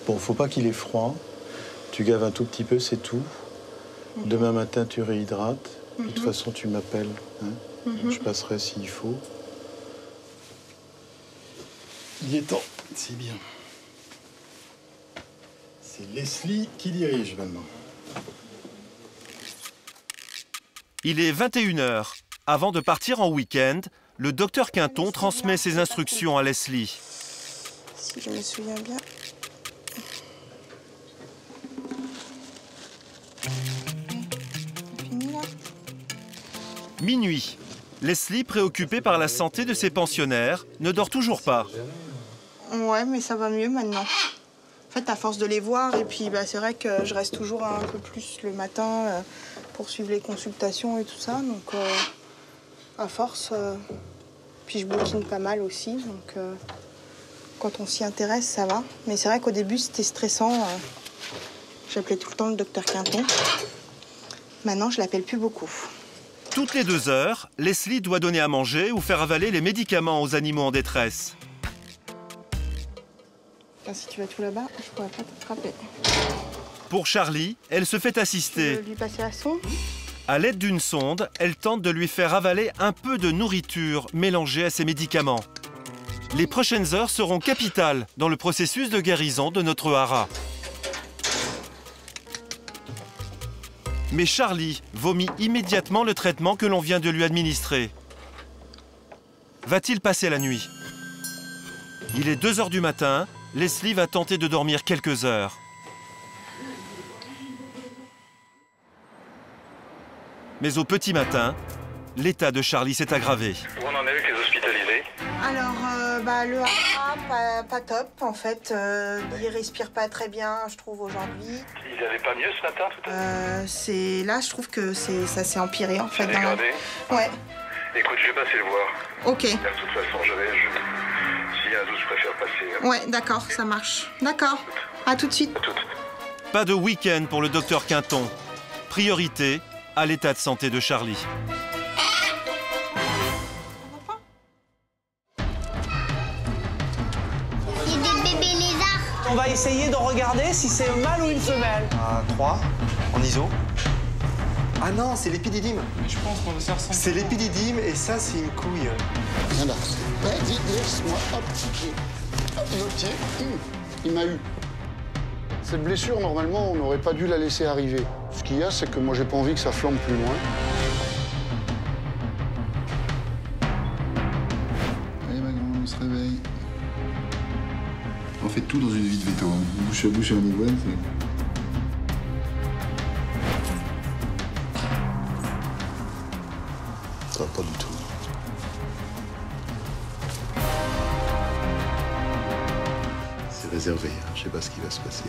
Bon, faut pas qu'il ait froid. Tu gaves un tout petit peu, c'est tout. Demain matin, tu réhydrates. De toute façon, tu m'appelles. Hein? Je passerai s'il faut. Il est temps. C'est bien. C'est Leslie qui dirige maintenant. Il est 21h. Avant de partir en week-end, le docteur Quinton transmet ses instructions à Leslie. Si je me souviens bien. Minuit. Leslie, préoccupée par la santé de ses pensionnaires, ne dort toujours pas. Ouais, mais ça va mieux maintenant. En fait, à force de les voir, et puis bah, c'est vrai que je reste toujours un peu plus le matin pour suivre les consultations et tout ça. Donc, à force, puis je bouquine pas mal aussi. Donc, quand on s'y intéresse, ça va. Mais c'est vrai qu'au début, c'était stressant. J'appelais tout le temps le docteur Quinton. Maintenant, je l'appelle plus beaucoup. Toutes les 2 heures, Leslie doit donner à manger ou faire avaler les médicaments aux animaux en détresse. Si tu vas tout là-bas, je pourrais pas t'attraper. Pour Charlie, elle se fait assister. Tu veux lui passer la sonde? À l'aide d'une sonde, elle tente de lui faire avaler un peu de nourriture mélangée à ses médicaments. Les prochaines heures seront capitales dans le processus de guérison de notre hara. Mais Charlie vomit immédiatement le traitement que l'on vient de lui administrer. Va-t-il passer la nuit? Il est 2 heures du matin. Leslie va tenter de dormir quelques heures. Mais au petit matin, l'état de Charlie s'est aggravé. Où on en est avec les hospitalisés? Alors, le hara, pas top, en fait. Il respire pas très bien, je trouve, aujourd'hui. Ils n'avaient pas mieux ce matin, tout à l'heure? Là, je trouve que ça s'est empiré, en fait. Dégradé? Ouais. Écoute, je vais passer le voir. Ok. De toute façon, s'il y a un doute, je préfère passer. Ouais, d'accord, ça marche. D'accord. À tout de suite. Pas de week-end pour le docteur Quinton. Priorité à l'état de santé de Charlie. On va essayer de regarder si c'est un mâle ou une femelle. 3, en ISO. Ah non, c'est l'épididyme. Je pense qu'on ça ressemble. C'est l'épididyme et ça, c'est une couille. Voilà. Vas-y, laisse-moi. Hop, tiens. Il m'a eu. Cette blessure, normalement, on n'aurait pas dû la laisser arriver. Ce qu'il y a, c'est que moi, j'ai pas envie que ça flambe plus loin. Allez, ma grande, on se réveille. fait tout dans une vie de veto. Hein. Bouche à bouche et en iguane, ça va pas du tout. C'est réservé, hein. Je sais pas ce qui va se passer.